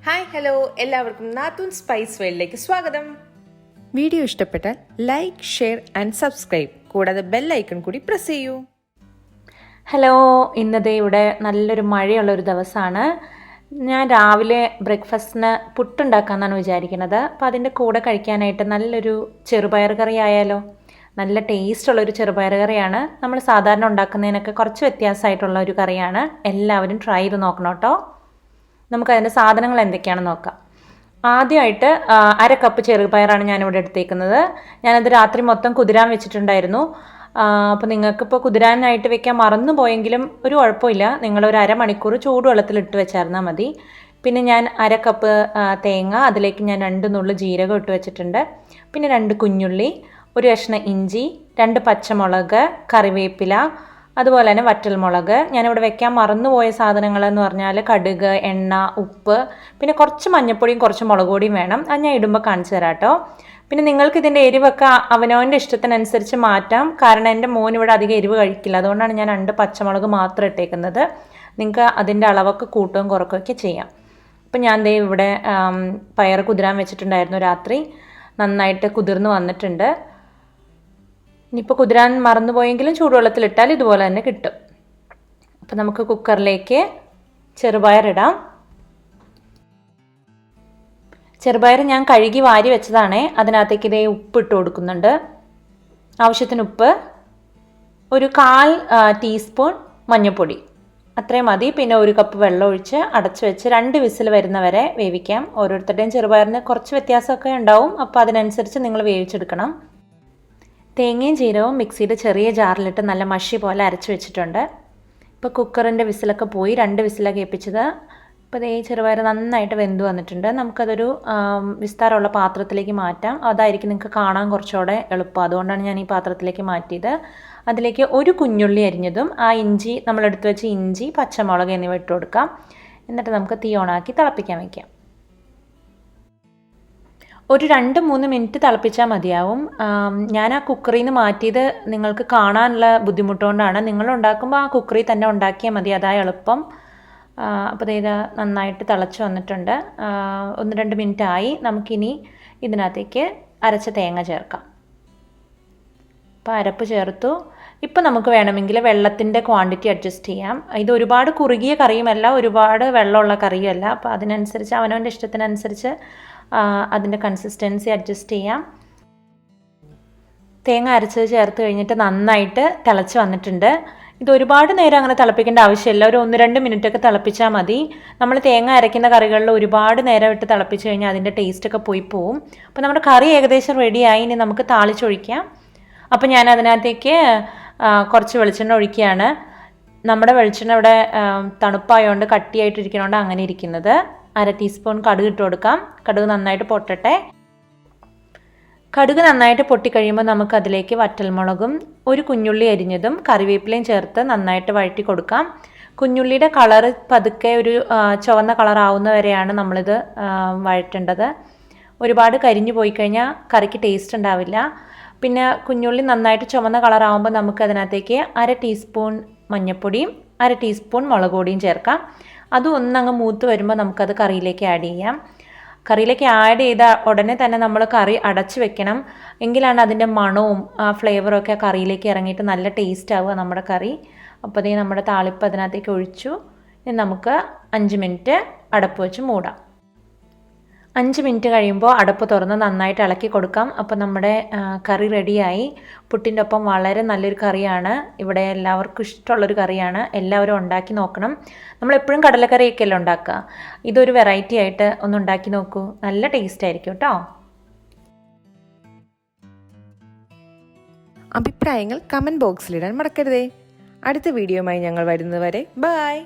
Hi hello എല്ലാവർക്കും നാത്തൂൻ spice വേൾഡിലേക്ക് സ്വാഗതം. വീഡിയോ ഇഷ്ടപ്പെട്ടാൽ ലൈക്ക്, ഷെയർ ആൻഡ് സബ്സ്ക്രൈബ്, കൂടാതെ ബെൽ ഐക്കൺ കൂടി പ്രസ് ചെയ്യൂ. ഹലോ, ഇന്നത്തെ ഇവിടെ നല്ലൊരു മഴയുള്ളൊരു ദിവസമാണ്. ഞാൻ രാവിലെ ബ്രേക്ക്ഫാസ്റ്റിന് പുട്ടുണ്ടാക്കാമെന്നാണ് വിചാരിക്കുന്നത്. അപ്പോൾ അതിൻ്റെ കൂടെ കഴിക്കാനായിട്ട് നല്ലൊരു ചെറുപയർ കറി ആയാലോ. നല്ല ടേസ്റ്റുള്ളൊരു ചെറുപയർ കറിയാണ്. നമ്മൾ സാധാരണ ഉണ്ടാക്കുന്നതിനൊക്കെ കുറച്ച് വ്യത്യാസമായിട്ടുള്ള ഒരു കറിയാണ്. എല്ലാവരും ട്രൈ ചെയ്ത് നോക്കണം കേട്ടോ. നമുക്കതിൻ്റെ സാധനങ്ങൾ എന്തൊക്കെയാണെന്ന് നോക്കാം. ആദ്യമായിട്ട് 1/2 കപ്പ് ചെറുപയറാണ് ഞാനിവിടെ എടുത്തേക്കുന്നത്. ഞാനത് രാത്രി മൊത്തം കുതിരാൻ വെച്ചിട്ടുണ്ടായിരുന്നു. അപ്പോൾ നിങ്ങൾക്കിപ്പോൾ കുതിരാനായിട്ട് വെക്കാൻ മറന്നു പോയെങ്കിലും ഒരു കുഴപ്പമില്ല. നിങ്ങളൊരു അരമണിക്കൂർ ചൂടുവെള്ളത്തിലിട്ട് വെച്ചായിരുന്നാൽ മതി. പിന്നെ ഞാൻ 1/2 കപ്പ് തേങ്ങ, അതിലേക്ക് ഞാൻ 2 നുള്ളു ജീരകം ഇട്ട് വെച്ചിട്ടുണ്ട്. പിന്നെ 2 കുഞ്ഞുള്ളി, 1 കഷ്ണം ഇഞ്ചി, 2 പച്ചമുളക്, കറിവേപ്പില, അതുപോലെ തന്നെ വറ്റൽമുളക്. ഞാനിവിടെ വെക്കാൻ മറന്നുപോയ സാധനങ്ങളെന്ന് പറഞ്ഞാൽ കടുക്, എണ്ണ, ഉപ്പ്, പിന്നെ കുറച്ച് മഞ്ഞൾപ്പൊടിയും കുറച്ച് മുളക് പൊടിയും വേണം. അത് ഞാൻ ഇടുമ്പോൾ കാണിച്ചു തരാം കേട്ടോ. പിന്നെ നിങ്ങൾക്ക് ഇതിൻ്റെ എരിവൊക്കെ അവനവൻ്റെ ഇഷ്ടത്തിനനുസരിച്ച് മാറ്റാം. കാരണം എൻ്റെ മോൻ ഇവിടെ അധികം എരിവ് കഴിക്കില്ല. അതുകൊണ്ടാണ് ഞാൻ 2 പച്ചമുളക് മാത്രം ഇട്ടേക്കുന്നത്. നിങ്ങൾക്ക് അതിൻ്റെ അളവൊക്കെ കൂട്ടുകയും കുറക്കുകയൊക്കെ ചെയ്യാം. അപ്പം ഞാൻ ദേ ഇവിടെ പയർ കുതിരാൻ വെച്ചിട്ടുണ്ടായിരുന്നു രാത്രി. നന്നായിട്ട് കുതിർന്ന് വന്നിട്ടുണ്ട്. ഇനിയിപ്പോൾ കുതിരാൻ മറന്നുപോയെങ്കിലും ചൂടുവെള്ളത്തിലിട്ടാൽ ഇതുപോലെ തന്നെ കിട്ടും. അപ്പം നമുക്ക് കുക്കറിലേക്ക് ചെറുപയറിടാം. ചെറുപയർ ഞാൻ കഴുകി വാരി വെച്ചതാണേ. അതിനകത്തേക്ക് ഇതേ ഉപ്പ് ഇട്ട് കൊടുക്കുന്നുണ്ട്. ആവശ്യത്തിന് ഉപ്പ്, 1/4 ടീസ്പൂൺ മഞ്ഞൾപ്പൊടി, അത്രയും മതി. പിന്നെ 1 കപ്പ് വെള്ളം ഒഴിച്ച് അടച്ചു വെച്ച് 2 വിസിൽ വരുന്നവരെ വേവിക്കാം. ഓരോരുത്തരുടെയും ചെറുപയറിന് കുറച്ച് വ്യത്യാസമൊക്കെ ഉണ്ടാവും. അപ്പോൾ അതിനനുസരിച്ച് നിങ്ങൾ വേവിച്ചെടുക്കണം. തേങ്ങയും ജീരകവും മിക്സിയുടെ ചെറിയ ജാറിലിട്ട് നല്ല മഷി പോലെ അരച്ച് വെച്ചിട്ടുണ്ട്. ഇപ്പോൾ കുക്കറിൻ്റെ വിസിലൊക്കെ പോയി 2 വിസിലൊക്കെ ഏൽപ്പിച്ചത്. ഇപ്പോൾ ഈ ചെറുപയർ നന്നായിട്ട് വെന്ത് വന്നിട്ടുണ്ട്. നമുക്കതൊരു വിസ്താരമുള്ള പാത്രത്തിലേക്ക് മാറ്റാം. അതായിരിക്കും നിങ്ങൾക്ക് കാണാൻ കുറച്ചുകൂടെ എളുപ്പം. അതുകൊണ്ടാണ് ഞാൻ ഈ പാത്രത്തിലേക്ക് മാറ്റിയത്. അതിലേക്ക് 1 കുഞ്ഞുള്ളി അരിഞ്ഞതും ഇഞ്ചി, നമ്മളെടുത്ത് വെച്ച ഇഞ്ചി, പച്ചമുളക് എന്നിവ ഇട്ട് കൊടുക്കാം. എന്നിട്ട് നമുക്ക് തീ ഓണാക്കി തിളപ്പിക്കാൻ വയ്ക്കാം. ഒരു 2-3 മിനിറ്റ് തിളപ്പിച്ചാൽ മതിയാവും. ഞാൻ ആ കുക്കറിൽ നിന്ന് മാറ്റിയത് നിങ്ങൾക്ക് കാണാനുള്ള ബുദ്ധിമുട്ടുകൊണ്ടാണ്. നിങ്ങൾ ഉണ്ടാക്കുമ്പോൾ ആ കുക്കറിൽ തന്നെ ഉണ്ടാക്കിയാൽ മതി, അതാ എളുപ്പം. അപ്പോൾ ഇത് നന്നായിട്ട് തിളച്ച് വന്നിട്ടുണ്ട്. 1-2 മിനിറ്റ് ആയി. നമുക്കിനി ഇതിനകത്തേക്ക് അരച്ച തേങ്ങ ചേർക്കാം. അപ്പോൾ അരപ്പ് ചേർത്തു. ഇപ്പോൾ നമുക്ക് വേണമെങ്കിൽ വെള്ളത്തിൻ്റെ ക്വാണ്ടിറ്റി അഡ്ജസ്റ്റ് ചെയ്യാം. ഇത് ഒരുപാട് കുറുകിയ കറിയുമല്ല, ഒരുപാട് വെള്ളമുള്ള കറിയുമല്ല. അപ്പോൾ അതിനനുസരിച്ച് അവനവൻ്റെ ഇഷ്ടത്തിനനുസരിച്ച് അതിൻ്റെ കൺസിസ്റ്റൻസി അഡ്ജസ്റ്റ് ചെയ്യാം. തേങ്ങ അരച്ചത് ചേർത്ത് കഴിഞ്ഞിട്ട് നന്നായിട്ട് തിളച്ച് വന്നിട്ടുണ്ട്. ഇത് ഒരുപാട് നേരം അങ്ങനെ തിളപ്പിക്കേണ്ട ആവശ്യമില്ല. ഒരു 1-2 മിനിറ്റൊക്കെ തിളപ്പിച്ചാൽ മതി. നമ്മൾ തേങ്ങ അരയ്ക്കുന്ന കറികളിൽ ഒരുപാട് നേരം ഇട്ട് തിളപ്പിച്ച് കഴിഞ്ഞാൽ അതിൻ്റെ ടേസ്റ്റൊക്കെ പോയി പോവും. അപ്പോൾ നമ്മുടെ കറി ഏകദേശം റെഡിയായി. ഇനി നമുക്ക് താളിച്ചൊഴിക്കാം. അപ്പോൾ ഞാൻ അതിനകത്തേക്ക് കുറച്ച് വെളിച്ചെണ്ണ ഒഴിക്കുകയാണ്. നമ്മുടെ വെളിച്ചെണ്ണ ഇവിടെ തണുപ്പായതുകൊണ്ട് കട്ടിയായിട്ടിരിക്കണോണ്ട് അങ്ങനെ ഇരിക്കുന്നത്. 1/2 ടീസ്പൂൺ കടുക് ഇട്ട് കൊടുക്കാം. കടുക് നന്നായിട്ട് പൊട്ടട്ടെ. കടുക് നന്നായിട്ട് പൊട്ടിക്കഴിയുമ്പോൾ നമുക്കതിലേക്ക് വറ്റൽമുളകും 1 കുഞ്ഞുള്ളി അരിഞ്ഞതും കറിവേപ്പിലയും ചേർത്ത് നന്നായിട്ട് വഴറ്റി കൊടുക്കാം. കുഞ്ഞുള്ളിയുടെ കളറ് പതുക്കെ ഒരു ചുവന്ന കളറാവുന്ന വരെയാണ് നമ്മളിത് വഴറ്റേണ്ടത്. ഒരുപാട് കരിഞ്ഞു പോയി കഴിഞ്ഞാൽ കറിക്ക് ടേസ്റ്റ് ഉണ്ടാവില്ല. പിന്നെ കുഞ്ഞുള്ളി നന്നായിട്ട് ചുവന്ന കളറാവുമ്പോൾ നമുക്കതിനകത്തേക്ക് 1/2 ടീസ്പൂൺ മഞ്ഞൾപ്പൊടിയും 1/2 ടീസ്പൂൺ മുളക് പൊടിയും ചേർക്കാം. അത് ഒന്നങ്ങ് മൂത്ത് വരുമ്പോൾ നമുക്കത് കറിയിലേക്ക് ആഡ് ചെയ്യാം. കറിയിലേക്ക് ആഡ് ചെയ്ത ഉടനെ തന്നെ നമ്മൾ കറി അടച്ച് വെക്കണം. എങ്കിലാണ് അതിൻ്റെ മണവും ഫ്ലേവറും ഒക്കെ കറിയിലേക്ക് ഇറങ്ങിയിട്ട് നല്ല ടേസ്റ്റ് ആവുക നമ്മുടെ കറി. അപ്പോൾ അതേ നമ്മുടെ താളിപ്പ് അതിനകത്തേക്ക് ഒഴിച്ചു. ഇനി നമുക്ക് 5 മിനിറ്റ് അടപ്പ് വെച്ച് മൂടാം. 5 മിനിറ്റ് കഴിയുമ്പോൾ അടപ്പ് തുറന്ന് നന്നായിട്ട് ഇളക്കി കൊടുക്കാം. അപ്പോൾ നമ്മുടെ കറി റെഡിയായി. പുട്ടിൻ്റെ ഒപ്പം വളരെ നല്ലൊരു കറിയാണ്. ഇവിടെ എല്ലാവർക്കും ഇഷ്ടമുള്ളൊരു കറിയാണ്. എല്ലാവരും ഉണ്ടാക്കി നോക്കണം. നമ്മളെപ്പോഴും കടലക്കറിയൊക്കെയല്ലേ ഉണ്ടാക്കുക. ഇതൊരു വെറൈറ്റി ആയിട്ട് ഒന്ന് ഉണ്ടാക്കി നോക്കൂ. നല്ല ടേസ്റ്റ് ആയിരിക്കും കേട്ടോ. അഭിപ്രായങ്ങൾ കമൻറ്റ് ബോക്സിലിടാൻ മറക്കരുതേ. അടുത്ത വീഡിയോയുമായി ഞങ്ങൾ വരുന്നതുവരെ ബൈ.